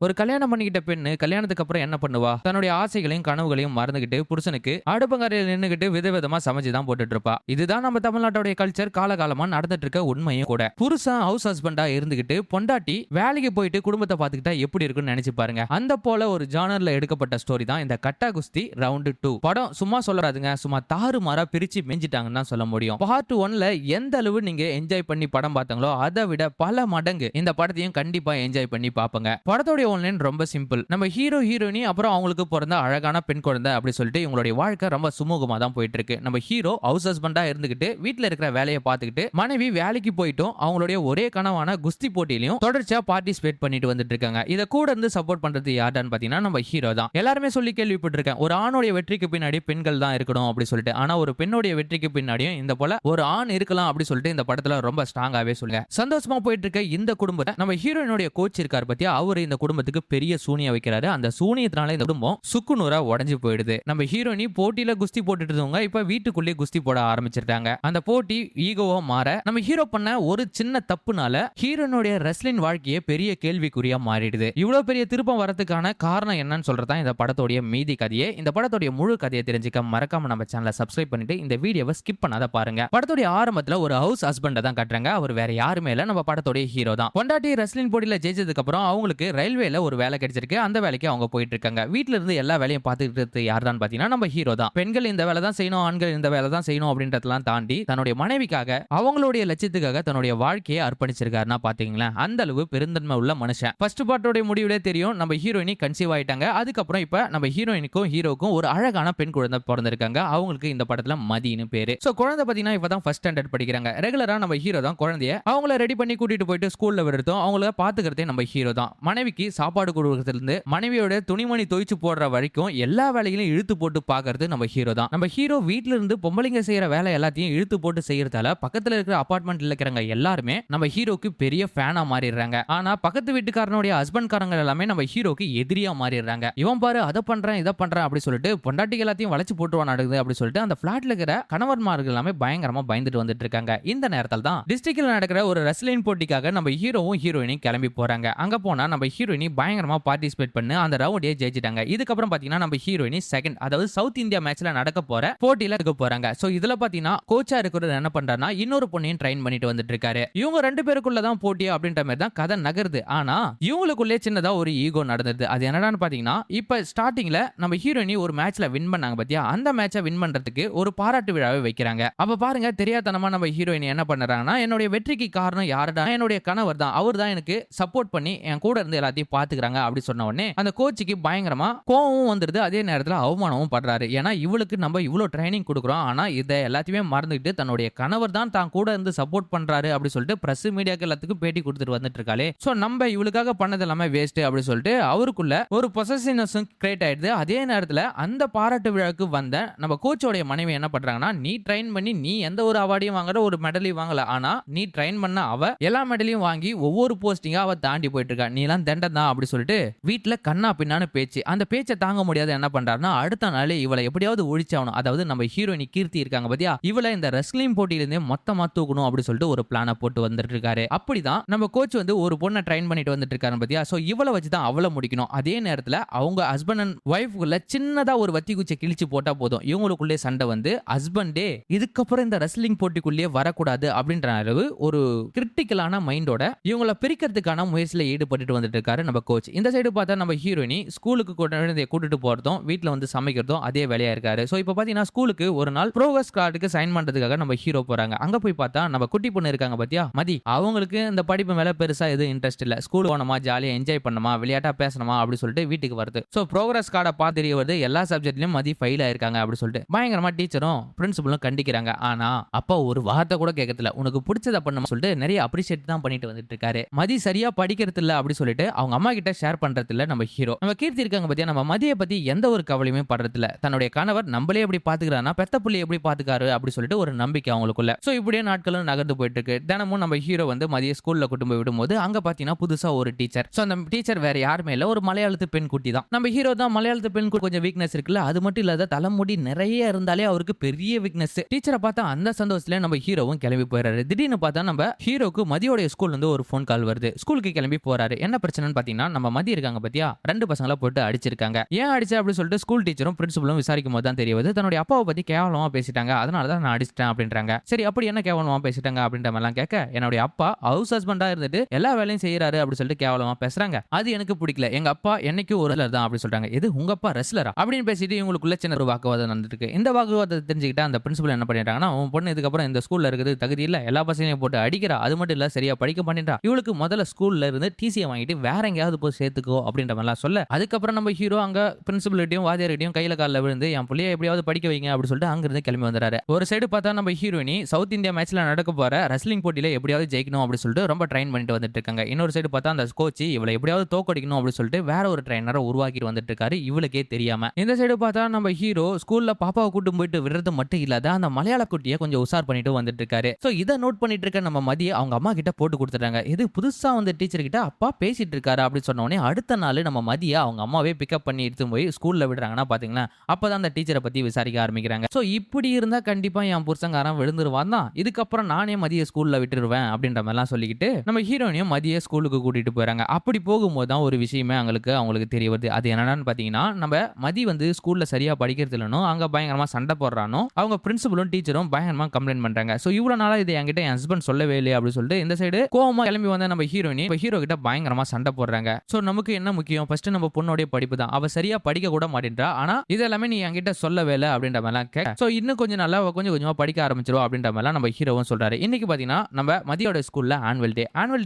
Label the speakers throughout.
Speaker 1: ஒரு கல்யாணம் பண்ணிக்கிட்ட பெண்ணு கல்யாணத்துக்கு அப்புறம் என்ன பண்ணுவா? தன்னுடைய ஆசைகளையும் கனவுகளையும் மறந்துகிட்டு புருஷனுக்கு அடுப்பங்கரையில நின்னுகிட்டு விதவிதமா சமைச்சு தான் போட்டுட்டு இருப்பா. இதுதான் நம்ம தமிழ்நாட்டுடைய கல்ச்சர் காலகாலமா நடந்துட்டு இருக்க உண்மையும் கூட. புருஷன் ஹவுஸ் ஹஸ்பண்டா இருந்துகிட்டு பொண்டாட்டி வேலைக்கு போயிட்டு குடும்பத்தை பாத்துக்கிட்டா எப்படி இருக்கும்னு நினைச்சு பாருங்க. அந்த போல ஒரு ஜானர்ல எடுக்கப்பட்ட ஸ்டோரி தான் இந்த கட்டா குஸ்தி ரவுண்டு 2 படம். சும்மா சொல்லறாதுங்க, சும்மா தாறுமாறா பிரிச்சு மெஞ்சிட்டாங்கன்னு தான் சொல்ல முடியும். பார்ட் 1ல எந்த அளவு நீங்க என்ஜாய் பண்ணி படம் பார்த்தாங்களோ அதை விட பல மடங்கு இந்த படத்தையும் கண்டிப்பா என்ஜாய் பண்ணி பாப்பங்க. படத்தோட ஆன்லைன் ரொம்ப சிம்பிள். நம்ம ஹீரோ ஹீரோயினி அப்புறம் அவங்களுக்கு பிறந்த அழகான பெண் குழந்தை அப்படி சொல்லிட்டு இவங்களுடைய வாழ்க்கை ரொம்ப சுமூகமா தான் போயிட்டு இருக்கு. நம்ம ஹீரோ ஹவுஸ் ஹஸ்பண்டா இருந்துகிட்டு வீட்டுல இருக்கிற வேலையை பார்த்துக்கிட்டு மனைவி வேலைக்கு போயிட்டும் அவங்களுடைய ஒரே கனவான குஸ்தி போட்டியிலையும் தொடர்ச்சியா பார்ட்டிசிபேட் பண்ணிட்டு வந்துட்டு இருக்காங்க. இதை கூட இருந்து சப்போர்ட் பண்றது யாருன்னு பாத்தீங்கன்னா நம்ம ஹீரோ தான். எல்லாருமே சொல்லி கேள்விப்பட்டிருக்கேன், ஒரு ஆணுடைய வெற்றிக்கு பின்னாடி பெண்கள் தான் இருக்கணும் அப்படி சொல்லிட்டு. ஆனா ஒரு பெண்ணுடைய வெற்றிக்கு பின்னாடியும் இந்த போல ஒரு ஆண் இருக்கலாம் அப்படி சொல்லிட்டு இந்த படத்துல ரொம்ப ஸ்ட்ராங்காவே சொல்லுங்க. சந்தோஷமா போயிட்டு இருக்க இந்த குடும்பத்தை நம்ம ஹீரோயினுடைய கோச் இருக்காரு பத்தியா, அவரு இந்த குடும்பத்துக்கு பெரிய சூனியம் வைக்கிறாரு. அந்த சூனியத்தினால இந்த குடும்பம் சுக்குநூறா உடைஞ்சு போயிடுது. நம்ம ஹீரோயினி போட்டியில குஸ்தி போட்டுட்டு இருந்தவங்க இப்ப வீட்டுக்குள்ளே குஸ்தி போட ஆரம்பிச்சிட்டாங்க. அந்த போட்டி ஈகோவா மாற நம்ம ஹீரோ பண்ண ஒரு சின்ன தப்புனால ஹீரோனுடைய ரெஸ்லிங் வாழ்க்கையே பெரிய கேள்விக்குறியா மாறிடுது. இவ்வளவு பெரிய திருப்பம் வரதுக்கான காரணம் என்னன்னு சொல்றதா இந்த படத்தோட மீதி கதையே. இந்த படத்தோட முழு கதையை தெரிஞ்சுக்க மறக்காம நம்ம சேனலை சப்ஸ்கிரைப் பண்ணிட்டு இந்த வீடியோவை ஸ்கிப் பண்ணாத பாருங்க. படத்தோட ஆரம்பத்துல ஒரு ஹவுஸ் ஹஸ்பண்ட தான் காட்டுறாங்க. அவர் வேற யாருமே இல்ல, நம்ம படத்தோட ஹீரோ தான். பொண்டாட்டி ரெஸ்லிங் போட்டியில ஜெயிச்சதுக்கு அப்புறம் அவங்களுக்கு ரயில்வேல ஒரு வேலை கிடைச்சிருக்கு. அந்த வேலைக்கு அவங்க போயிட்டு இருக்காங்க. வீட்ல இருந்து எல்லா வேலையும் பார்த்துக்கிட்டு யார் தான் பாத்தீங்கன்னா நம்ம ஹீரோ தான். பெண்கள் இந்த வேலை தான் செய்யணும், ஆண்கள் இந்த வேலை தான் செய்யணும் அப்படின்றதெல்லாம் தாண்டி தன்னுடைய மனைவிக்காக அவங்களுடைய லட்சியத்துக்காக தன்னுடைய வாழ்க்கையை அர்ப்பணிச்சிருக்காருன்னா பாத்தீங்களா, அந்த அளவு பெருந்தன்மை உள்ள மனுஷன். ஃபர்ஸ்ட் பார்ட்டோட முடிவுலே தெரியும், நம்ம ஹீரோயினி கன்சீவ் ஆயிட்டாங்க. அதுக்கப்புறம் இப்ப நம்ம ஹீரோயினுக்கும் ஹீரோக்கும் ஒரு அழகான பெண் குழந்தை பிறந்திருக்காங்க. அவங்களுக்கு இந்த படத்துல மதின்னு பேரு. சோ குழந்தை பாத்தீங்கன்னா இப்பதான் ஃபர்ஸ்ட் ஸ்டாண்டர்ட் படிக்கிறாங்க. ரெகுலரா நம்ம ஹீரோ தான் குழந்தைய அவங்கள ரெடி பண்ணி கூட்டிட்டு போயிட்டு ஸ்கூல்ல விடுறதும் அவங்கள பாத்துக்கிறதே நம்ம ஹீரோ தான். மனைவிக்கு சாப்பாடு கொடுக்கறதுல இருந்து மனைவியோட துணிமணி துவைச்சு போடுற வரைக்கும் எல்லா வேலைகளையும் இழுத்து போட்டு பாக்குறது நம்ம ஹீரோ தான். நம்ம ஹீரோ வீட்ல இருந்து பொம்பளைங்க செய்யற வேலை எல்லாத்தையும் இழுத்து போட்டு செய்யறதால பக்கத்துல இருக்கிற அபார்ட்மெண்ட்ல இருக்கிறவங்க எல்லாருமே நம்ம ஹீரோக்கு பெரிய ஃபேனா மாறிடுறாங்க. ஆனா பக்கத்து வீட்டுக்காரனுடைய ஹஸ்பண்ட் காரங்க எல்லாமே நம்ம ஹீரோக்கு எதிரியா மாறிடுறாங்க. இவன் பாரு அதை பண்றேன் இதை பண்றேன் அப்படி சொல்லிட்டு பொண்டாட்டி எல்லாத்தையும் வளைச்சு போட்டுவான் நடக்குது அப்படி சொல்லிட்டு அந்த பிளாட்ல இருக்கிற கணவன்மார்கள் எல்லாமே பயங்கரமா பயந்துட்டு வந்துட்டு இருக்காங்க. இந்த நேரத்தில் தான் டிஸ்ட்ரிக்ட்ல நடக்கிற ஒரு ரெஸ்லிங் போட்டிக்காக நம்ம ஹீரோவும் ஹீரோயினும் கிளம்பி போறாங்க. அங்க போனா நம்ம ஹீரோயினி பயங்கரமா பார்ட்டிசிபேட் பண்ணி அந்த ரவுண்டே ஜெயிச்சிட்டாங்க. இதுக்கப்புறம் பாத்தீங்கன்னா நம்ம ஹீரோயினி செகண்ட், அதாவது சவுத் இந்தியா மேட்ச்ல நடக்க போற போட்டியில இருக்க போறாங்க. சோ இதுல பாத்தீங்கன்னா கோச்சா இருக்கிறவர் என்ன பண்றாருன்னா இன்னொரு பொண்ணையும் ட்ரெயின் பண்ணிட்டு வந்துட்டு இருக்காரு. இவங்க ரெண்டு பேருக்குள்ள தான் போட்டி அப்படின்ற மாதிரி தான் கதை நகருது. ஆனா இவங்களுக்குள்ளே சின்னதா ஒரு ஈகோ நடந்தது. அது என்னடான்னு பாத்தீங்கன்னா இப்ப ஸ்டார்டிங்ல நம்ம ஹீரோயினி ஒரு மேட்ச்ல வின் பண்ணாங்க பாத்தியா, அந்த மேட்சை வின் பண்றதுக்கு ஒரு பாராட்டு விழாவை வைக்கிறாங்க. அப்ப பாருங்க தெரியாதனமா நம்ம ஹீரோயினி என்ன பண்றாங்கன்னா என்னுடைய வெற்றிக்கு காரணம் யாருடா, என்னுடைய கணவர் தான், அவர் தான் எனக்கு சப்போர்ட் பண்ணி என் கூட இருந்து எல்லாத்தையும் பாத்துக்கிறாங்க அப்படி சொன்ன உடனே அந்த கோச்சுக்கு பயங்கரமா கோவமும் வந்துருது. அதே நேரத்தில் அவமானமும் படுறாரு. ஏன்னா இவளுக்கு நம்ம இவ்வளவு ட்ரைனிங் கொடுக்குறோம், ஆனா இதை எல்லாத்தையுமே மறந்துட்டு தன்னுடைய கணவர் தான் தான் கூட இருந்து சப்போர்ட் பண்றாரு அப்படி சொல்லிட்டு பிரஸ் மீடியாக்கு எல்லாத்துக்கும் பேட்டி கொடுத்துட்டு வந்துட்டு இருக்காளே. சோ நம்ம இவளுக்காக பண்ணது எல்லாமே வேஸ்ட் அப்படி சொல்லிட்டு அவருக்குள்ள ஒரு பொசசிவ்னஸ் கிரியேட் ஆயிடுது. அதே நேரத்தில் அந்த பாராட்டு விழாவுக்கு வந்த நம்ம கோச்சோடைய மனைவி என்ன பண்றாங்கன்னா, நீ ட்ரைன் பண்ணி நீ எந்த ஒரு அவார்டையும் வாங்கல, ஒரு மெடலையும் வாங்கல, ஆனா நீ ட்ரைன் பண்ண அவ எல்லா மெடலையும் வாங்கி ஒவ்வொரு போஸ்டிங்கா அவ தாண்டி போயிட்டு இருக்கா, நீ எல்லாம் தண்டம் தான் அப்படி சொல்லிட்டு வீட்டுல கண்ணா பின்னான்னு பேச்சு. அந்த பேச்சை தாங்க முடியாத என்ன பண்றாருன்னா அடுத்த நாள் இவளை எப்படியாவது ஒழிச்சாகணும், அதாவது நம்ம ஹீரோயினி கீர்த்தி இருக்காங்க பாத்தியா, இவளை இந்த ரெஸ்லிங் போட்டியிலிருந்தே மொத்தமா தூக்கணும் அப்படி சொல்லிட்டு ஒரு பிளானை போட்டு வந்துட்டு இருக்காரு. அப்படிதான் நம்ம கோச் வந்து ஒரு பொண்ணை ட்ரைன் பண்ணிட்டு வந்துட்டு இருக்காரு பாத்தியா. சோ இவளை வச்சுதான் அவளை முடிக்கணும். அதே நேரத்துல அவங்க ஹஸ்பண்ட் அண்ட் ஒய்ஃப்குள்ள சின்னதா ஒரு வத்தி குச்சியை கிழிச்சு போட்டா போதும், இவங்களுக்குள்ளே சண்டை வந்து ஹஸ்பண்டே இதுக்கப்புறம் இந்த ரெஸ்லிங் போட்டிக்குள்ளேயே வரக்கூடாது அப்படின்ற அளவு ஒரு கிரிட்டிக்கலான மைண்டோட இவங்களை பிரிக்கிறதுக்கான முயற்சியில ஈடுபட்டு வந்துட்டு இருக்காரு நம்ம கோச். இந்த சைடு பார்த்தா நம்ம ஹீரோயினி ஸ்கூலுக்கு கூட்டிட்டு போறதும் வீட்டுல வந்து சமைக்கிறதும் அதே வேலையா இருக்காரு. சோ இப்ப பாத்தீங்கன்னா ஸ்கூலுக்கு ஒரு நாள் ப்ரோக்ரஸ் கார்டுக்கு சைன் பண்றதுக்காக நம்ம ஹீரோ போறாங்க. அங்க போய் பார்த்தா நம்ம குட்டி பொண்ணு இருக்காங்க பாத்தியா மதி, அவங்களுக்கு இந்த படிப்பு மேல பெருசா எதுவும் இன்ட்ரெஸ்ட் இல்ல. ஸ்கூல் போனோமா ஜாலியா என்ஜாய் பண்ணமா விளையாட்டா பேசணுமா அப்படி சொல்லிட்டு வீட்டுக்கு வருது. சோ ப்ரோக்ரஸ் கார்டை பார்த்து தெரிய வருது எல்லா சப்ஜெக்ட்லயும் மதி ஃபெயில் ஆயிருக்காங்க அப்படி சொல்லிட்டு பயங்கரமா டீச்சரும் பிரின்சிபலும் கண்டிக்கிறாங்க. ஆனா அப்பா ஒரு வார்த்தை கூட கேட்கல, உனக்கு பிடிச்சத பண்ணணும் சொல்லிட்டு நிறைய அப்ரிஷியேட் தான் பண்ணிட்டு வந்துட்டு இருக்காரு. மதி சரியா படிக்கிறது இல்ல அப்படி சொல்லிட்டு அவங்க அம்மா கிட்ட ஷேர் பண்றது இல்ல நம்ம ஹீரோ. நம்ம கீர்த்தி இருக்காங்க பத்தியா, நம்ம மதியை பத்தி எந்த ஒரு கவலையுமே படுறது இல்ல. தன்னுடைய கணவர் நம்மளே எப்படி பாத்துக்கிறானா பெத்த புள்ளி எப்படி பாத்துக்காரு அப்படி சொல்லிட்டு ஒரு நம்பிக்கை அவங்களுக்குள்ள. சோ இப்படியே நாட்களும் நகர்ந்து போயிட்டு இருக்கு. தினமும் நம்ம ஹீரோ வந்து மதிய ஸ்கூல்ல கூட்டு போய் விடும்போது அங்க பாத்தீங்கன்னா புதுசா ஒரு டீச்சர். சோ அந்த டீச்சர் வேற யாருமே இல்ல, ஒரு மலையாளத்து பெண் குட்டி தான். நம்ம ஹீரோ தான் மலையாளத்து பெண் கொஞ்சம் வீக்னஸ் இருக்குல்ல, அது மட்டும் இல்லாத தலைமுடி நிறைய இருந்தாலே அவருக்கு பெரிய வீக்னஸ். டீச்சரை பார்த்தா அந்த சந்தோஷத்துல நம்ம ஹீரோவும் கிளம்பி போயிடுறாரு. திடீர்னு பார்த்தா நம்ம ஹீரோக்கு மதியோடைய ஸ்கூல்ல இருந்து ஒரு ஃபோன் கால் வருது. ஸ்கூலுக்கு கிளம்பி போறாரு. என்ன பிரச்சனைன்னு பாத்தீங்கன்னா நம்ம மதி இருக்காங்க பத்தியா 2 பசங்கள போட்டு அடிச்சிருக்காங்க. ஏன் அடிச்ச அப்படின்னு சொல்லிட்டு ஸ்கூல் டீச்சரும் பிரின்சிபலும் விசாரிக்கும் போது தான் தெரிய வருது தன்னுடைய அப்பாவை பத்தி கேவலமா பேசிட்டாங்க, அதனால தான் நான் அடிச்சிட்டேன் அப்படின்றாங்க. சரி அப்படி என்ன கேவலமா பேசிட்டாங்க அப்படின்ற மாதிரிலாம் கேட்க, என்னுடைய அப்பா ஹவுஸ் ஹஸ்பண்டா இருந்துட்டு எல்லா வேலையும் செய்யறாரு அப்படி சொல்லிட்டு கேவலமா பேசுறாங்க, அது எனக்கு பிடிக்கல, எங்க அப்பா என்னைக்கும் ஒரு ரெஸ்லர் தான் அப்படி சொல்றாங்க. இது உங்க அப்பா ரெஸ்லரா அப்படின்னு பேசிட்டு இவங்களுக்குள்ள சின்ன ஒரு வாக்குவாதம் நடந்துட்டு இருக்கு. இந்த வாக்குவாதத்தை தெரிஞ்சுக்கிட்ட அந்த பிரின்சிபல் என்ன பண்ணிட்டாங்கன்னா, உன் பொண்ணு இதுக்கப்புறம் இந்த ஸ்கூல்ல இருக்குது தகுதி இல்ல, எல்லா பசங்களையும் போட்டு அடிக்கிறா, அது மட்டும் இல்ல சரியா படிக்க மாட்டேன்றா, இவளுக்கு முதல்ல ஸ்கூல்ல இருந்து டிசியை வாங்கிட்டு வேற எங்கேயாவது போய் சேர்த்துக்கோ அப்படின்ற மாதிரிலாம் சொல்ல, அதுக்கப்புறம் நம்ம ஹீரோ அங்க பிரின்சிபல்கிட்டையும் வாத்தியார்கிட்டையும் கையில காலில் விழுந்து என் பிள்ளைய எப்படியாவது படிக்க வைங்க அப்படி சொல்லிட்டு அங்கிருந்து கிளம்பி வந்துறாரு. ஒரு சைடு பார்த்தா நம்ம ஹீரோயினி சவுத் இந்தியா மேட்ச்ல நடக்க போற ரெஸ்லிங் போட்டியில எப்படியாவது ஜெயிக்கணும் அப்படி சொல்லிட்டு ரொம்ப ட்ரைன் பண்ணிட்டு வந்துட்டு இருக்காங்க. இன்னொரு சைடு பார்த்தா அந்த கோச் இவளை எப்படியாவது தோக்கடிக்கணும் அப்படி சொல்லிட்டு வேற ஒரு ட்ரைனரை உருவாக்கிட்டு வந்துட்டு இருக்காரு இவளுக்கே தெரியாம. இந்த சைடு பார்த்தா நம்ம ஹீரோ ஸ்கூல்ல பாப்பாவை கூட்டு போயிட்டு விடுறது மட்டும் இல்லாத அந்த மலையாள குட்டியை கொஞ்சம் உசார் பண்ணிட்டு வந்துட்டு இருக்காரு. சோ இதை நோட் பண்ணிட்டு இருக்க நம்ம மதிய அவங்க அம்மா கிட்ட போட்டு கொடுத்துட்டாங்க. இது புதுசா வந்து டீச்சர் கிட்ட அப்பா பேசிட்டு இருக்காரு அப்படின்னு சொன்ன உடனே அடுத்த நாள் நம்ம மதிய அவங்க அம்மாவே பிக்கப் பண்ணி எடுத்து போய் ஸ்கூல்ல விடுறாங்கன்னா பாத்தீங்கன்னா அப்பதான் அந்த டீச்சரை பத்தி விசாரிக்க ஆரம்பிக்கிறாங்க. சோ இப்படி இருந்தா கண்டிப்பா என் புருஷங்காரன் விழுந்துருவான் தான், இதுக்கப்புறம் நானே மதிய ஸ்கூல்ல விட்டுருவேன் அப்படின்ற மாதிரிலாம் சொல்லிக்கிட்டு நம்ம ஹீரோயினையும் மதிய ஸ்கூலுக்கு கூட்டிட்டு போறாங்க. அப்படி போகும்போது தான் ஒரு விஷயமே அவங்களுக்கு தெரிய வருது. அது என்னன்னு பாத்தீங்கன்னா, நம்ம மதி வந்து ஸ்கூல்ல சரியா படிக்கிறது இல்லனோ அங்க பயங்கரமா சண்டை போடுறானோ அவங்க பிரின்சிபலும் டீச்சரும் பயங்கரமா கம்ப்ளைண்ட் பண்றாங்க. சோ இவ்வளவு நாளா இது என்கிட்ட என் ஹஸ்பண்ட் சொல்லவே இல்லையே அப்படின்னு சொல்லிட்டு இந்த சைடு கோவமா கிளம்பி வந்த நம்ம ஹீரோயினி ஹீரோ கிட்ட பயங்கரமா சண்டை போடுறாங்க. சோ நமக்கு என்ன முக்கியம், ஃபர்ஸ்ட் நம்ம பொண்ணோட படிப்பு தான், அவ சரியா படிக்க கூட மாட்டேன்றா, ஆனா இதெல்லாமே நீ என்கிட்ட சொல்லவே இல்லை அப்படின்ற மாதிரிலாம் கேட்க, சோ இன்னும் கொஞ்சம் நல்லா கொஞ்சம் கொஞ்சமா படிக்க ஆரம்பிச்சிரும் அப்படின்ற மாதிரிலாம் நம்ம ஹீரோவும் சொல்றாரு. இன்னைக்கு பாத்தீங்கன்னா நம்ம மதியோட ஸ்கூல்ல ஆனுவல்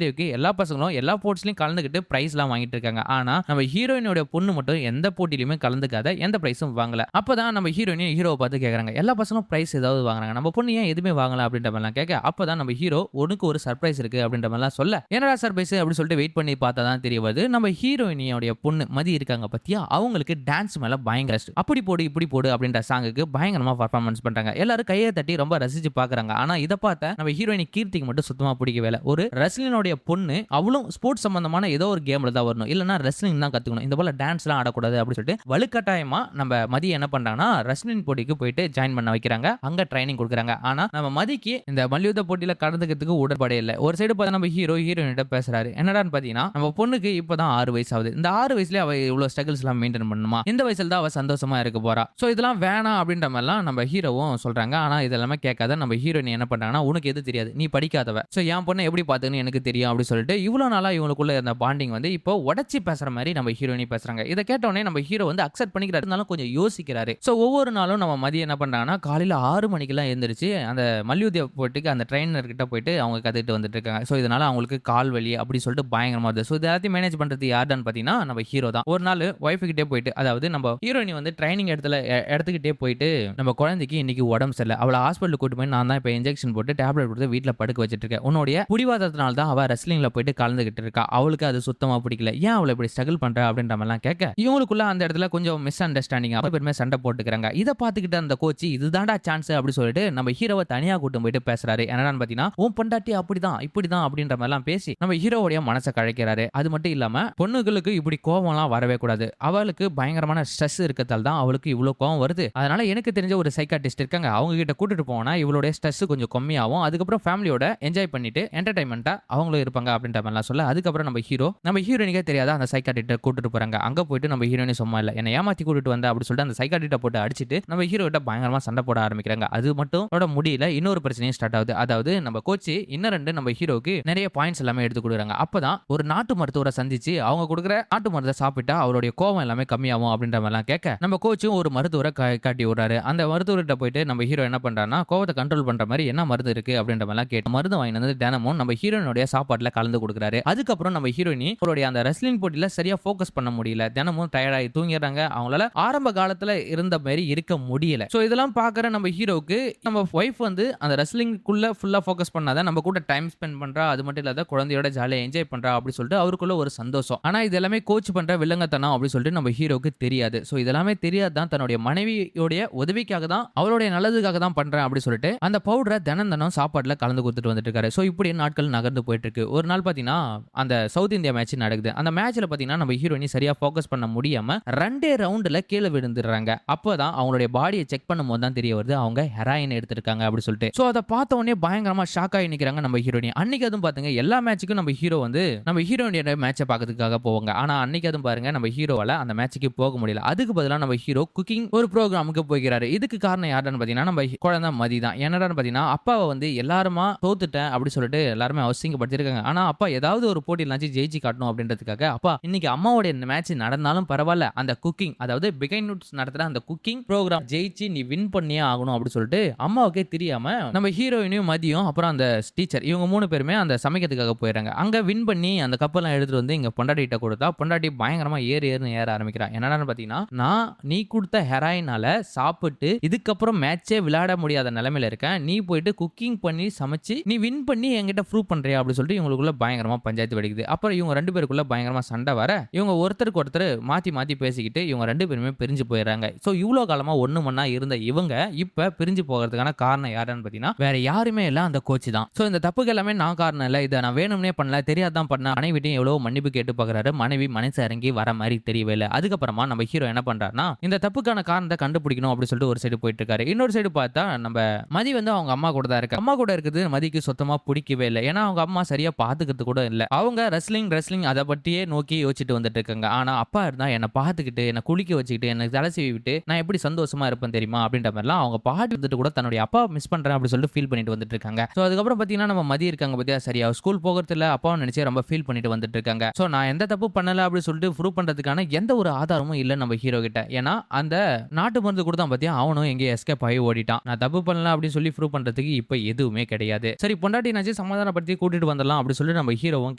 Speaker 1: டேக்கு எல்லா பசங்களும் எல்லா போர்ட்ஸ்லயும் கலந்துக்கிட்டு பிரைஸ் எல்லாம் வாங்கிட்டு இருக்காங்க. ஆனா நம்ம ஹீரோயினோட பொண்ணு மட்டும் எந்த போட்டியிலுமே கலந்துக்காத, எந்த பிரைஸும் வாங்கல. அப்பதான் நம்ம ஹீரோவை பார்த்து கேக்குறாங்க, எல்லா பசங்களும் பிரைஸ் ஏதாவது வாங்குறாங்க, நம்ம பொண்ணு ஏன் எதுவுமே வாங்கல அப்படின்ற மாதிரிலாம் கேட்க, அப்பதான் நம்ம ஹீரோ உனக்கு ஒரு சர்ப்ரைஸ் இருக்கு அப்படின்ற மாதிரிலாம் சொல்ல, என்னடா சர்ப்ரைஸ் அப்படின்னு சொல்லிட்டு வெயிட் பண்ணி பார்த்தா தான் தெரிய வருது நம்ம ஹீரோயினியோட பொண்ணு மதி இருக்காங்க பத்தியா, அவங்களுக்கு டான்ஸ் மேல பயங்கர அப்படி போடு இப்படி போடு அப்படின்ற சாங்குக்கு பயங்கரமா பர்ஃபார்மன்ஸ் பண்றாங்க. எல்லாரும் கையை தட்டி ரொம்ப ரசிச்சு பாக்குறாங்க. ஆனா இதை பார்த்த நம்ம ஹீரோயினி கீர்த்திக்கு மட்டும் சுத்தமா பிடிக்கவே இல்லை. ஒரு ரெஸ்லிங்கோட பொண்ணு அவளும் ஸ்போர்ட்ஸ் சம்பந்தமான ஏதோ ஒரு கேம்ல தான் வரணும், இல்லனா ரெஸ்லிங் தான் கத்துக்கணும், இந்த போல டான்ஸ் எல்லாம் ஆடக்கூடாது அப்படி சொல்லிட்டு வலுக்கட்டாயமா நம்ம மதி என்ன பண்றாங்கன்னா ரெஸ்லிங் போட்டிக்கு போயிட்டு ஜாயின் பண்ண வைக்கிறாங்க, அங்க ட்ரைனிங் கொடுக்குறாங்க. ஆனா நம்ம மதிக்கு இந்த மல்யுத்த போட்டியில கலந்துக்கிறதுக்கு உடன்படே இல்லை. ஒரு சைடு பார்த்தா நம்ம ஹீரோயினிட்ட பேசுறாரு, என்னடான்னு பாத்தீங்கன்னா நம்ம பொண்ணுக்கு இப்பதான் 6 வயசு ஆகுது, இந்த 6 வயசுல அவ இவ்வளவு ஸ்ட்ரகிள்ஸ் எல்லாம் மெயின்டைன் பண்ணுமா, இந்த வயசுல தான் அவ சந்தோஷமா இருக்க போறா, சோ இதெல்லாம் வேணாம் அப்படின்ற மாதிரிலாம் நம்ம ஹீரோவும் சொல்றாங்க. ஆனா இதெல்லாமே கேட்காத நம்ம ஹீரோயின் என்ன பண்றாங்கன்னா, உனக்கு எது தெரியாது, நீ படிக்காதவ, சோ என் பொண்ணை எப்படி பாத்துன்னு எனக்கு தெரியும் அப்படி சொல்லிட்டு இவ்வளவு நாளா இவங்களுக்குள்ள இருந்த பாண்டிங் வந்து இப்போ உடச்சி பேசுற மாதிரி நம்ம ஹீரோயினி பேசுறாங்க. இதை கேட்டோடனே நம்ம ஹீரோ வந்து அக்செப்ட் பண்ணிக்கிறாரு, இருந்தாலும் கொஞ்சம் யோசிக்கிறாரு. சோ ஒவ்வொரு நாளும் நம்ம மதியம் என்ன பண்றாங்கன்னா காலையில 6 மணிக்கெல்லாம் எழுந்திரிச்சு அந்த மல்யுத்த போட்டிக்கு அந்த ட்ரைனர் கிட்ட போயிட்டு அவங்க கத்துக்கிட்டு வந்துட்டு இருக்காங்க. சோ இதனால அவங்களுக்கு கால் வலி அப்படி சொல்லிட்டு பயங்கரமா வருது. சோ எல்லாத்தையும் மேனேஜ் பண்றது யாருன்னு பாத்தீங்கன்னா நம்ம ஹீரோ தான். ஒரு நாள் ஒய்ஃப் கிட்டே போயிட்டு, அதாவது நம்ம ஹீரோயினி வந்து ட்ரைனிங் இடத்துக்கிட்டே போயிட்டு நம்ம குழந்தைக்கு இன்னைக்கு உடம்பு சரியில்லை, அவளை ஹாஸ்பிட்டல் கூட்டு போய் நான் தான் இப்போ இன்ஜெக்ஷன் போட்டு டேப்லெட் கொடுத்து வீட்டில் படுக்க வச்சிட்டு இருக்கேன், உன்னுடைய புடிவாதத்தினால தான் அவள் ரெஸ்லிங்ல போயிட்டு கலந்துகிட்டு இருக்கா, அவளுக்கு அது சுத்தமா பிடிக்கல, ஏன் அவளை இப்படி ஸ்ட்ரகிள் பண்ற அப்படின்ற மாதிரிலாம் கேட்க, இவங்களுக்குள்ள அந்த இடத்துல கொஞ்சம் மிஸ் அண்டர்ஸ்டாண்டிங் பெருமே சண்டை போட்டுக்கிறாங்க. இதை பார்த்துக்கிட்டு அந்த கோச் இதுதான்டா சான்ஸ் அப்படி சொல்லிட்டு நம்ம ஹீரோவை தனியா கூட்டு போயிட்டு பேசுறாரு. என்னடான்னு பாத்தீங்கன்னா உன் பொண்டாட்டி அப்படிதான் இப்படிதான் அப்படின்ற மாதிரிலாம் பேசி நம்ம ஹீரோவுடைய மனசை கழைக்கிறாரு. அது மட்டும் இல்லாம பொண்ணுகளுக்கு இப்படி கோவம்லாம் வரவே கூடாது, அவளுக்கு பயங்கரமான ஸ்ட்ரெஸ் இருக்கத்தால் தான் அவளுக்கு இவ்வளவு கோவம் வருது, அதனால எனக்கு தெரிஞ்ச ஒரு சைக்காட்டிஸ்ட் இருக்காங்க, அவங்க கிட்ட கூட்டிட்டு போனா இவளுடைய ஸ்ட்ரெஸ் கொஞ்சம் கம்மியாகும், அதுக்கப்புறம் ஃபேமிலியோட என்ஜாய் பண்ணிட்டு என்டர்டைன்மெண்டா அவங்களும் இருப்பாங்க அப்படின்ற மாதிரிலாம் சொல்ல, அதுக்கப்புறம் நம்ம ஹீரோயினுக்கே தெரியாத அந்த சைக்காட்டிஸ்ட கூட்டிட்டு போறாங்க. அங்க போயிட்டு நம்ம ஹீரோயினி சும்மா இல்ல என்ன ஏமாத்தி கூட்டிட்டு வந்த அப்படி சொல்லிட்டு அந்த சைக்காட்டிஸ்ட போட்டு அடிச்சிட்டு நம்ம ஹீரோ கிட்ட பயங்கரமா சண்டை போட ஆரம்பிக்கிறாங்க. அது மட்டும் முடியல, இன்னொரு பிரச்சனையும் ஸ்டார்ட் ஆகுது. அதாவது நம்ம கோச் இன்னும் 2 நம்ம ஹீரோக்கு நிறைய பாயிண்ட்ஸ் எல்லாமே எடுத்து கொடுக்குறாங்க. அப்பதான் ஒரு நாட்டு மருத்துவரை சந்திச்சு அவங்க கொடுக்குற நாட்டு மருந்தை சாப்பிட்டா அவருடைய கோவம் எல்லாமே கம்மியாகும் அப்படின்ற மாதிரிலாம் கேட்க, நம்ம கோச்சும் ஒரு மருத்துவரை காட்டி விடுறாரு. அந்த மருத்துவர்கிட்ட போயிட்டு நம்ம ஹீரோ என்ன பண்றாருன்னா கோவத்தை கண்ட்ரோல் பண்ற மாதிரி என்ன மருந்து இருக்கு அப்படின்ற மாதிரிலாம் கேட்டு மருந்து வாங்கி வந்து தினமும் நம்ம ஹீரோயினுடைய சாப்பாட்டுல கலந்து கொடுக்குறாரு. அதுக்கப்புறம் நம்ம ஹீரோயினி அவருடைய அந்த ரெஸ்லிங் போட்டியில சரியா ஃபோக்கஸ் பண்ண முடியல, தினமும் டயர்டாகி தூங்கிடுறாங்க, அவங்களால ஆரம்ப காலத்துல இருந்த மாதிரி இருக்க முடியல. சோ இதெல்லாம் பாக்குற நம்ம ஹீரோக்கு நம்ம ஒய்ஃப் வந்து அந்த ரெஸ்லிங்குள்ள ஃபுல்லா ஃபோக்கஸ் பண்ணாத நம்ம கூட டைம் ஸ்பெண்ட் பண்றா, அது மட்டும் இல்லாத குழந்தையோட ஜாலியா என்ஜாய் பண்றா அப்படி சொல்லிட்டு அவருக்குள்ள ஒரு சந்தோஷம். ஆனா இது எல்லாமே கோச் பண்ற வில்லங்கத்தனம் அப்படி சொல்லிட்டு நம்ம ஹீரோக்கு தெரியாது. சோ இதெல்லாமே தெரியாதான் தன்னுடைய மனைவியோட உதவிக்காக தான் அவளுடைய நல்லதுக்காக தான் பண்றேன் அப்படி சொல்லிட்டு அந்த பவுடரை தினம் சாப்பாட்டுல கலந்து கொடுத்துட்டு வந்துட்டு இருக்காரு. சோ இப்படி நாட்கள் நகர்ந்து போயிட்டு இருக்கு. ஒரு நாள் பாத்தீங்கன்னா அந்த சவுத் இந்தியா மேட்ச் நடக்குது. அந்த மேட்ச்ல பாத்தீங்கன்னா நம்ம ஹீரோயினி சரியா ஃபோக்கஸ் பண்ண முடியாம 2 ரவுண்ட்ல கீழே விழுந்துடுறாங்க. அப்பதான் அவங்களுடைய பாடியை செக் பண்ணும்போது தான் தெரிய வருது அவங்க ஹெராயின் எடுத்திருக்காங்க அப்படி சொல்லிட்டு. சோ அதை பார்த்த உடனே பயங்கரமா ஷாக் ஆகி நிக்கிறாங்க நம்ம ஹீரோயினி. அன்னைக்கு அதுவும் பாத்துங்க எல்லா மேட்சுக்கும் நம்ம ஹீரோ வந்து நம்ம ஹீரோயினோட மேட்சை பார்க்கறதுக்காக போவாங்க. ஆனா அன்னைக்கு அதுவும் பாருங்க நம்ம ஹீரோவால அந்த மேட்சுக்கு போக முடியல. அதுக்கு பதிலா நம்ம ஹீரோ குக்கிங் ஒரு ப்ரோகிராமுக்கு போகிறாரு. இதுக்கு காரணம் யாருன்னு பாத்தீங்கன்னா நம்ம குழந்தை மதி தான். என்னடான்னு பாத்தீங்கன்னா அப்பாவை வந்து எல்லாருமா தோத்துட்டேன் அப்படி சொல்லிட்டு எல்லாருமே அவசியப்படுத்திருக்காங்க. ஆனா அப்பா ஏதாவது ஒரு போட்டியிலாச்சும் ஜெயிச்சு காட்டணும் அப்படின்றதுக்காக அப்பா இன்னைக்கு அம்மாவோட இந்த மேட்ச் நடந்தாலும் பரவாயில்ல அந்த குக்கிங் அதாவது பிகைன் நூட்ஸ் நடத்துற அந்த குக்கிங் ப்ரோகிராம் ஜெயிச்சு நீ வின் பண்ணியே ஆகணும் அப்படின்னு சொல்லிட்டு அம்மாவுக்கே தெரியாம நம்ம ஹீரோயினையும் மதியம் அப்புறம் அந்த டீச்சர் இவங்க 3 பேருமே அந்த சமைக்கிறதுக்காக போயிடுறாங்க. அங்க வின் பண்ணி அந்த கப்பெல்லாம் எடுத்துட்டு வந்து இங்க பொண்டாட்டிட்ட கொடுத்தா பொண்டாட்டி பயங்கரமா ஏறுன்னு ஏற ஆரம்பிக்கிறா. என்னடான்னு பாத்தீங்கன்னா நான் நீ கொடுத்த ஹெராயினால சாப்பிட்டு இதுக்கப்புறம் மேட்சே விளையாட முடியாத நிலைமையில இருக்கேன். நீ போயிட்டு குக்கிங் பண்ணி சமைச்சு நீ வின் பண்ணி என்கிட்ட ப்ரூவ் பண்றியா அப்படின்னு சொல்லிட்டு இவங்களுக்குள்ள பயங்கரமா பஞ்சாயத்து வெடிக்குது. அப்புறம் இவங்க 2 பேருக்குள்ள பயங்கரமா சண்டை வர இவங்க ஒருத்தருக்கு ஒருத்தர் மாத்தி மாத்தி பேசிக்கிட்டு இவங்க 2 பேருமே பிரிஞ்சு போயிடுறாங்க. சோ இவ்வளவு காலமா ஒண்ணு மண்ணா இருந்த இவங்க இப்ப பிரிஞ்சு போகிறதுக்கான காரணம் யாருன்னு பாத்தீங்கன்னா வேற யாருமே இல்ல அந்த கோச் தான். சோ இந்த தப்புக்கு எல்லாமே நான் காரணம் இல்ல, இதை நான் வேணும்னே பண்ணல, தெரியாதான் பண்ண. மனைவிட்டையும் எவ்வளவு மன்னிப்பு கேட்டு பாக்குறாரு. மனைவி மனசு இறங்கி வர மாதிரி தெரியவே இல்லை. அதுக்கப்புறமா நம்ம ஹீரோ என்ன பண்றாருன்னா இந்த தப்புக்கான காரணத்தை கண்டுபிடிக்கணும் அப்படின்னு சொல்லிட்டு ஒரு சைடு போயிட்டு இருக்காரு. இன்னொரு சைடு பார்த்தா நம்ம மதி வந்து அவங்க அம்மா கூட தான் இருக்கு. அம்மா கூட இருக்குது மதிக்கு சுத்தமா பிடிக்கவே இல்லை. ஏன்னா அவங்க அம்மா சரியா பாத்துக்கிறது கூட இல்ல. அவங்க ரெஸ்லிங் அதை பற்றியே நோக்கி யோசிச்சுட்டு வந்துட்டு இருக்காங்க. ஆனா அப்பா இருந்தா என்ன பாத்துக்கிட்டு என்ன குளிக்க வச்சுக்கிட்டு எனக்கு தலை சீவி விட்டு நான் எப்படி சந்தோஷமா இருப்பேன் தெரியுமா அப்படின்ற மாதிரிலாம் அவங்க பாட்டு வந்துட்டு கூட தன்னுடைய அப்பா மிஸ் பண்றேன் அப்படின்னு சொல்லிட்டு ஃபீல் பண்ணிட்டு வந்துட்டு இருக்காங்க. சோ அதுக்கப்புறம் பாத்தீங்கன்னா நம்ம மதி இருக்காங்க பத்தியா சரியா ஸ்கூல் போகிறது இல்ல அப்பாவை நினைச்சே ரொம்ப ஃபீல் பண்ணிட்டு வந்துட்டு இருக்காங்க. சோ நான் எந்த தப்பு பண்ணல அப்படின்னு சொல்லிட்டு ப்ரூவ் பண்றதுக்கான எந்த ஒரு ஆதாரமும் இல்ல நம்ம ஹீரோ கிட்ட. ஏன்னா அந்த நாட்டு மருந்து கூட தான் பாத்தியா அவனும் எங்கேயும் எஸ்கேப் ஆகி ஓடிட்டான். நான் தப்பு பண்ணல அப்படின்னு சொல்லி ப்ரூவ் பண்றதுக்கு இப்ப எதுவுமே கிடையாது. சரி பொண்டாட்டி நினைச்சு சமாதானப்படுத்தி கூட்டிட்டு வந்துடலாம் அப்படின்னு சொல்லி நம்ம ஹீரோவும்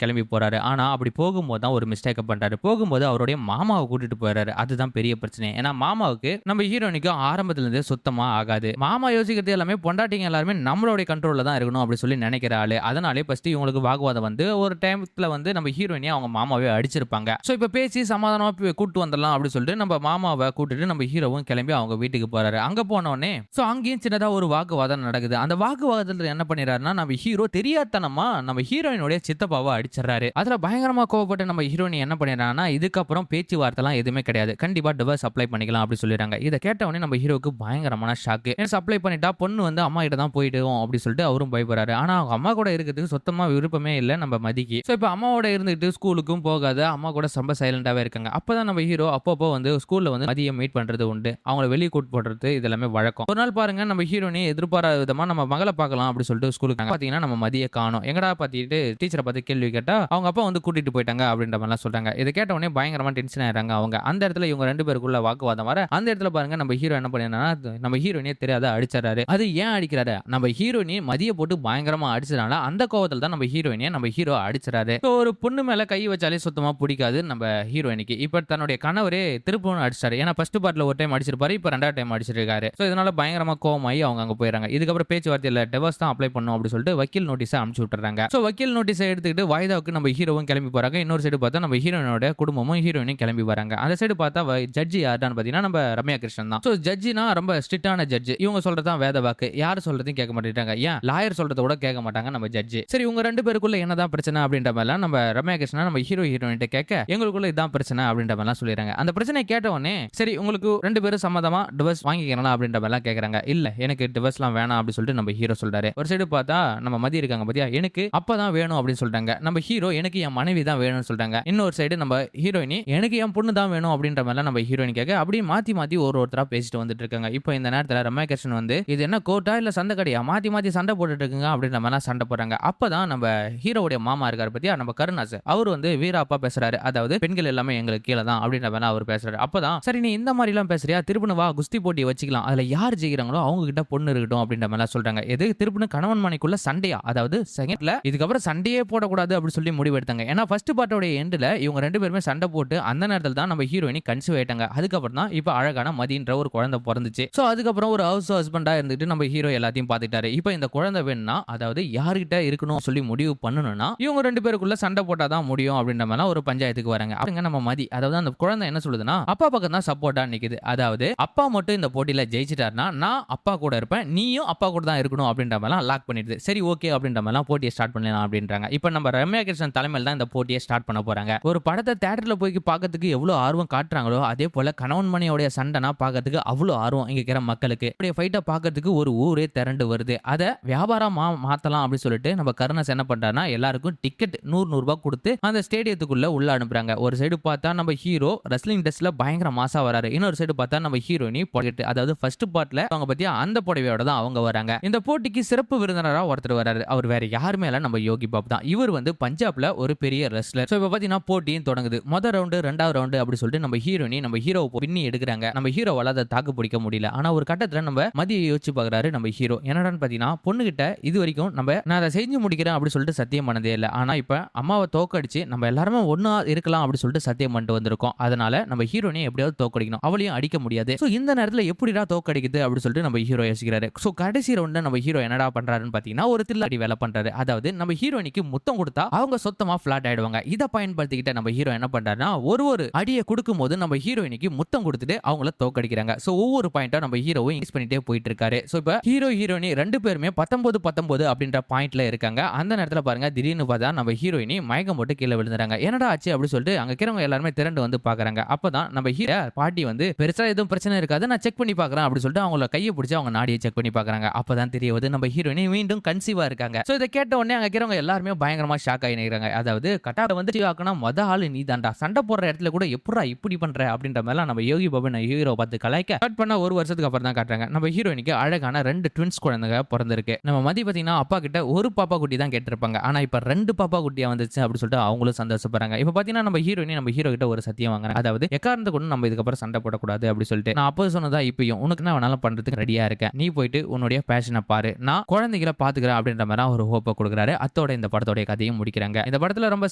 Speaker 1: கிளம்பி போறாரு. ஆனா அப்படி போகும்போது தான் ஒரு மிஸ்டேக் பண்றாரு. போகும்போது அவருடைய மாமாவை கூட்டிட்டு போறாரு. அதுதான் பெரிய பிரச்சனை. ஏன்னா மாமாவுக்கு நம்ம ஹீரோனிக்கு ஆரம்பத்துல இருந்தே சுத்தமா ஆகாது. மாமா யோசிக்கிறது எல்லாமே பொண்டாட்டிங்க எல்லாருமே நம்மளுடைய கண்ட்ரோல்ல தான் இருக்கணும் அப்படி சொல்லி நினைக்கிற ஆளு. அதனாலே ஃபர்ஸ்ட் இவங்களுக்கு வாக்குவாதம் வந்து ஒரு டைம்ல வந்து நம்ம ஹீரோயினியை அவங்க மாமாவே அடிச்சிருப்பாங்க. சோ இப்ப பேசி சமாதானமா கூட்டு வந்துடலாம் அப்படின்னு சொல்லிட்டு நம்ம மாமாவை கூட்டிட்டு நம்ம ஹீரோவும் கிளம்பி அவங்க வீட்டுக்கு போறாரு. அங்க போனோடனே சோ அங்கேயும் சின்னதா ஒரு வாக்குவாதம் நடக்குது. அந்த வாக்குவாதத்துல என்ன பண்ணிடுறாருன்னா நம்ம ஹீரோ தெரியாதனமா நம்ம ஹீரோயினுடைய சித்தப்பாவை அடிச்சிடறாரு. அதுல பயங்கரமா கோவப்பட்டு நம்ம ஹீரோயினி என்ன பண்ணிடுறாங்கன்னா இதுக்கப்புறம் பேச்சுவார்த்தைலாம் எதுவுமே கிடையாது, கண்டிப்பா டிவோர்ஸ் அப்ளை பண்ணிக்கலாம் அப்படி சொல்லிடுறாங்க. இதை கேட்ட உடனே நம்ம ஹீரோக்கு பயங்கரமான ஷாக்கு. அப்ளை பண்ணிட்டா பொண்ணு வந்து அம்மா கிட்ட தான் போயிடுவோம் அப்படி சொல்லிட்டு அவரும் பயப்படுறாரு. ஆனா அவங்க அம்மா கூட இருக்கிறதுக்கு சுத்தமா விருப்பமே இல்லை நம்ம மதிக்கு. சோ இப்ப அம்மாவோட இருந்துட்டு ஸ்கூலுக்கும் போகாத அம்மா கூட ரொம்ப சைலண்டாவே இருக்காங்க. அப்பதான் நம்ம ஹீரோ அப்பப்போ வந்து ஸ்கூல்ல வந்து மதியம் மீட் பண்றது உண்டு. அவங்கள வெளியே கூட்டு போடுறது இதெல்லாமே வழக்கம். ஒரு நாள் பாருங்க நம்ம ஹீரோனி எதிர்பாராத விதமா நம்ம மகளை பார்க்கலாம் அப்படி சொல்லிட்டு ஸ்கூலுக்கு பாத்தீங்கன்னா நம்ம மதிய காணோம். எங்கடா பாத்திட்டு டீச்சரை பார்த்து கேள்வி கேட்டா அவங்க அப்பா வந்து கூட்டிட்டு போயிட்டாங்க அப்படின்ற மாதிரி சொல்றாங்க. இதை கேட்ட உடனே பயங்கரமா டென்ஷன் ஆயிடுறாங்க அவங்க. அந்த இடத்துல இவங்க 2 பேருக்குள்ள வாக்குவாதம் வர அந்த இடத்துல பாருங்க நம்ம ஹீரோ என்ன பண்ணினா நம்ம ஹீரோனியே தெரியாத அடிச்சாரு. அது ஏன் அடிக்கிறாரு நம்ம ஹீரோயினி மதிய போட்டு பயங்கரமா அடிச்சதால அந்த கோவத்துல தான் நம்ம ஹீரோயினியை நம்ம ஹீரோ அடிச்சாரு. ஒரு பொண்ணு மேல கை வச்சாலே சுத்தமா பிடிக்காது நம்ம ஹீரோயினிக்கு. இப்ப தன்னுடைய கணவரே திருப்பவும் அடிச்சாரு. ஏன்னா ஃபர்ஸ்ட் பார்ட்ல ஒரு டைம் அடிச்சிருப்பாரு, இப்ப 2வது டைம் அடிச்சிருக்காரு. சோ இதனால பயங்கரமா கோவமாயி அவங்க அங்க போயிறாங்க. இதுக்கப்புறம் பேச்சுவார்த்தையில டிவோர்ஸ் தான் அப்ளை பண்ணணும் அப்படி சொல்லிட்டு வக்கீல் நோட்டீஸை அனுப்பிச்சு விட்டுறாங்க. சோ வக்கீல் நோட்டீஸை எடுத்துக்கிட்டு வாய்தாவுக்கு நம்ம ஹீரோவும் கிளம்பி போறாங்க. இன்னொரு சைடு பார்த்தா நம்ம ஹீரோயினோட குடும்பமும் ஹீரோயினும் கிளம்பி வராங்க. அந்த சைடு பார்த்தா ஜட்ஜி யாருன்னு பாத்தீங்கன்னா நம்ம ரம்யா கிருஷ்ணன் தான். சோ ஜட்ஜினா ரொம்ப ஸ்ட்ரிக்டான ஜட்ஜ். இவங்க சொல்றதான் வேத வாக்கு, யாரு சொல்றதையும் கேட்க மாட்டேங்கிறாங்க. ஏன் லாயர் சொல்றத கூட கேட்க மாட்டாங்க நம்ம ஜட்ஜி. சரி உங்க 2 பேருக்குள்ள என்னதான் பிரச்சனை அப்படின்ற மாதிரி நம்ம ரம்யா கிருஷ்ணன் நம்ம ஹீரோயின்ட்ட கேட்க எங்களுக்குள்ள இதான் பிரச்சனை அப்படின்ற மாதிரி சொல்லிடுறாங்க. அந்த பிரச்சனை கேட்ட உடனே சரி உங்களுக்கு 2 பேரும் சம்மதமா டிவோர்ஸ் வாங்கிக்கிறலாம் அப்படின்ற மாதிரி கேக்குறாங்க. இல்ல எனக்கு டிவோர்ஸ்லாம் வேணாம் அப்படி சொல்லிட்டு நம்ம ஹீரோ சொல்றாரு. ஒரு சைடு பார்த்தா நம்ம மதி இருக்காங்க பாத்தியா எனக்கு அப்பதான் வேணும் அப்படின்னு சொல்றாங்க. நம்ம ஹீரோ எனக்கு என் மனைவி தான் வேணும்னு சொல்றாங்க. இன்னொரு சைடு நம்ம ஹீரோயினி எனக்கு என் பொண்ணு தான் வேணும் அப்படின்ற மாதிரி நம்ம ஹீரோயின் கேட்க அப்படியே மாத்தி மாத்தி ஒருத்தரா பேசிட்டு வந்துட்டு இருக்காங்க. இப்போ இந்த நேரத்துல ரம்யா கிருஷ்ணன் வந்து இது என்ன கோர்ட்டா இல்ல சண்டை கடையா மாத்தி மாத்தி சண்டை போட்டுட்டு இருக்குங்க அப்படின்ற மாதிரி சண்டை போடுறாங்க. அப்பதான் நம்ம ஹீரோவுடைய மாமா இருக்காரு பத்தியா நம்ம கருணாஸ் அவர் வந்து வீராப்பா பேசுறாரு. அதாவது பெண்கள் எல்லாமே எங்களுக்கு கீழே தான் அப்படின்ற மாதிரி அவர் பேசுறாரு. அப்பதான் சரி நீ இந்த மாதிரி எல்லாம் பேசுறியா, திருப்பணு வா குஸ்தி போட்டி வச்சுக்கலாம், அதுல யார் ஜெயிக்கிறாங்களோ அவங்க கிட்ட பொண்ணு இருக்கட்டும் அப்படின்ற மாதிரி சொல்றாங்க. எது திருப்பணு கணவன் மனைக்குள்ள சண்டையா, அதாவது செகண்ட்ல இதுக்கப்புறம் சண்டையே போடக்கூடாது அப்படின்னு சொல்லி முடிவு எடுத்தாங்க. ஏன்னா ஃபர்ஸ்ட் பார்ட்டோட எண்ட்ல இவங்க 2 பேருமே சண்டை போட்டு அந்த நேரத்தில் தான் நம்ம ஹீரோயினி கன்சீவ் ஆயிட்டாங்க. அதுக்கப்புறம் தான் இப்ப அழகான மதின்ற ஒரு குழந்தை பிறந்துச்சு. சோ அதுக்கப்புறம் ஒரு ஹவுஸ் ஹஸ்பண்டா இருந்துட்டு நம்ம ஹீரோ எல்லாத்தையும் பாத்துட்டாரு. இப்போ இந்த குழந்தை வேணும்னா அதாவது யார்கிட்ட இருக்கணும் சொல்லி முடிவு பண்ணணும்னா இவங்க 2 பேருக்குள்ள சண்டை போட்டாதான் முடியும் அப்படின்ற மாதிரி ஒரு பஞ்சாயத்துக்கு வராங்க. அவங்க நம்ம மதி அதாவது அந்த குழந்தை என்ன சொல்லுதுன்னா அப்பா பக்கம் தான் சப்போர்ட்டா நிக்குது. அதாவது அப்பா மட்டும் இந்த போட்டியில ஜெயிச்சிட்டாருன்னா நான் அப்பா கூட இருப்பேன், நீயும் அப்பா கூட தான் இருக்கணும் அப்படின்ற மாதிரி லாக் பண்ணிடுது. சரி ஓகே அப்படின்ற மாதிரி போட்டியை ஸ்டார்ட் பண்ணலாம் அப்படின்றாங்க. இப்போ நம்ம ரம்யா கிருஷ்ணன் தலைமையில் தான் இந்த போட்டியை ஸ்டார்ட் பண்ண போறாங்க. ஒரு படத்தை தியேட்டர்ல போய் பார்க்கறதுக்கு எவ்வளவு ஆர்வம் காட்டுறாங்களோ அதே போல கணவன் மனையோட சண்டைனா பார்க்கறதுக்கு அவ்வளவு ஆர்வம் இங்க இருக்கிற மக்களுக்கு. இப்படி ஃபைட்டை பார்க்கறதுக்கு ஒரு ஊரே திரண்டு வருது. அதை வியாபாரமா மாத்தலாம் அப்படின்னு சொல்லிட்டு நம்ம கருணாஸ் என்ன பண்றாருன்னா எல்லாருக்கும் டிக்கெட் 100 ரூபாய் கொடுத்து அந்த ஸ்டேடியத்துக்குள்ள உள்ள அனுப்புறாங்க. ஒரு சைடு பார்த்தா நம்ம ஹீரோ ரெஸ்லிங் ட்ரெஸ்ல பயங்கர மாசா வராரு. இன்னொரு சைடு பார்த்தா நம்ம ஹீரோயினி புடவை, அதாவது ஃபர்ஸ்ட் பார்ட்ல அவங்க பத்தியா அந்த புடவையோட தான் அவங்க வராங்க. இந்த போட்டிக்கு சிறப்பு விருந்தினரா ஒருத்தர் வராரு. அவர் வேற யாருமே இல்ல, நம்ம யோகி பாபு தான். இவர் வந்து பஞ்சாப்ல ஒரு பெரிய ரெஸ்லர். சோ இப்ப பாத்தீங்கன்னா போட்டியும் தொடங்குது. முதல் ரவுண்டு, ரெண்டாவது ரவுண்டு அப்படி சொல்லிட்டு நம்ம ஹீரோயினி நம்ம ஹீரோவை பின்னி எடுக்கிறாங்க. நம்ம ஹீரோவால அதை தாக்கு பிடிக்க முடியல. ஆனா ஒரு கட்டத்துல நம்ம மதிய யோசிச்சு பாக்குறாரு நம்ம ஹீரோ. என்னடான்னு பாத்தீங்கன்னா பொண்ணுகிட்ட இது வரைக்கும் நான் அதை செஞ்சு முடிக்கிறேன் அப்படி சொல்லிட்டு சத்தியம் பண்ணதே இல்லை. ஆனா இப்ப அம்மாவை தோக்கடிச்சு நம்ம எல்லாருமே ஒன்னா இருக்கலாம் அப்படி சொல்லிட்டு சத்தியம் பண்ணிட்டு வந்திருக்கோம். அதனால நம்ம ஹீரோனை எப்படியாவது தோக்கடிக்கணும், அவளையும் அடிக்க முடியாது. சோ இந்த நேரத்துல எப்படிடா தோக்கடிக்குது அப்படி சொல்லிட்டு நம்ம ஹீரோ யோசிக்கிறாரு. சோ கடைசி ரவுண்ட்ல நம்ம ஹீரோ என்னடா பண்றாருன்னு பாத்தீங்கன்னா ஒரு தில்லாடி வேலை பண்றாரு. அதாவது நம்ம ஹீரோயினிக்கு முத்தம் கொடுத்தா அவங்க சொத்தமா பிளாட் ஆயிடுவாங்க. இதை பயன்படுத்திக்கிட்ட நம்ம ஹீரோ என்ன பண்றாருன்னா ஒரு அடியை கொடுக்கும் போது நம்ம ஹீரோயினிக்கு முத்தம் கொடுத்துட்டு அவங்கள தோக்கடிக்கிறாங்க. சோ ஒவ்வொரு பாயிண்டா நம்ம ஹீரோவை இன்க்ரீஸ் பண்ணிட்டே போயிட்டு இருக்காரு. சோ இப்ப ஹீரோ ஹீரோயினி ரெண்டு பேருமே 19 அப்படின்ற பாயிண்ட்ல இருக்காங்க. அந்த நேரத்துல பாருங்க திடீர்னு பார்த்தா நம்ம ஹீரோயினி மயக்கம் போட்டு கீழே விழுந்துறாங்க. என்னடா ஆச்சு அப்படி சொல்லிட்டு அங்க இருக்கிறவங்க எல்லாருமே திரண்டு வந்து பாக்குறாங்க. அப்பதான் நம்ம ஹீரோ பாட்டி வந்து பெருசா எதுவும் பிரச்சனை இருக்காது, நான் செக் பண்ணி பாக்குறேன் அப்படி சொல்லிட்டு அவங்கள கையை பிடிச்சி அவங்க நாடியை செக் பண்ணி பாக்குறாங்க. அப்பதான் தெரிய வருது நம்ம ஹீரோயினி மீண்டும் கன்சீவா இருக்காங்க. சோ இதை கேட்ட உடனே அங்க இருக்கிறவங்க எல்லாருமே பயங்கரமா ஷாக் ஆகி நிக்கிறாங்க. அதாவது கட்டால வந்து ஆக்கணும் மொத ஆளு நீ தாண்டா, சண்டை போடுற இடத்துல கூட எப்படா இப்படி பண்ற அப்படின்ற மாதிரி நம்ம யோகி பாபு ஹீரோ பார்த்து கலாய்க்க ஸ்டார்ட் பண்ண ஒரு வருஷத்துக்கு அப்புறம் தான் காட்டுறாங்க நம்ம ஹீரோயினுக்கு அழகான 2 ட்வின்ஸ் குழந்தைங்க பிறந்திருக்கு. நம்ம மதி பாத்தீங்கன்னா அப்பா கிட்ட ஒரு பாப்பா குட்டி தான் கேட்டிருப்பாங்க. ஆனா இப்ப 2 பாப்பா குட்டியா வந்துச்சு அப்படி சொல்லிட்டு அவங்களும் சந்தோஷப்படுறாங்க. இப்ப பாத்தீங்கன்னா நம்ம ஹீரோயினி நம்ம ஹீரோ கிட்ட ஒரு சத்தியம் வாங்குறாங்க. அதாவது எக்காரணத்தை கொண்டு நம்ம இதுக்கப்புறம் சண்டை போடக்கூடாது அப்படி சொல்லிட்டு நான் அப்போ சொன்னதா இப்பயும் உனக்கு என்ன வேணாலும் பண்றதுக்கு ரெடியா இருக்கேன், நீ போயிட்டு உன்னுடைய பேஷனை பாரு, நான் குழந்தைகளை பாத்துக்கிறேன் அப்படின்ற மாதிரி ஒரு ஹோப்பை கொடுக்குறாரு. அத்தோட இந்த படத்தோட கதையும் முடிக்கிறாங்க. இந்த படத்துல ரொம்ப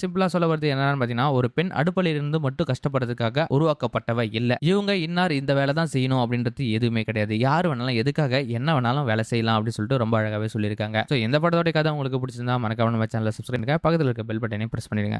Speaker 1: சிம்பிளா சொல்ல வருது என்னன்னு பாத்தீங்கன்னா ஒரு பெண் அடுப்பலையில இருந்து மட்டும் கஷ்டப்படுறதுக்காக உருவாக்கப்பட்டவ இல்ல. இவங்க இன்னார் இந்த வேலை தான் செய்யணும் அப்படின்றது எதுவுமே கிடையாது. யார் வேணாலும் எதுக்காக என்ன வேணாலும் வேலை செய்யலாம் அப்படின்னு சொல்லிட்டு ரொம்ப அழகாவே சொல்லியிருக்காங்க. சோ இந்த படத்தோட கதை உங்களுக்கு பிடிச்சிருந்தா மறக்காம நம்ம சேனலை சப்ஸ்கிரைப் பண்ணுங்க, பக்கத்துல இருக்க பெல் பட்டனை பிரஸ் பண்ணிடுங்க.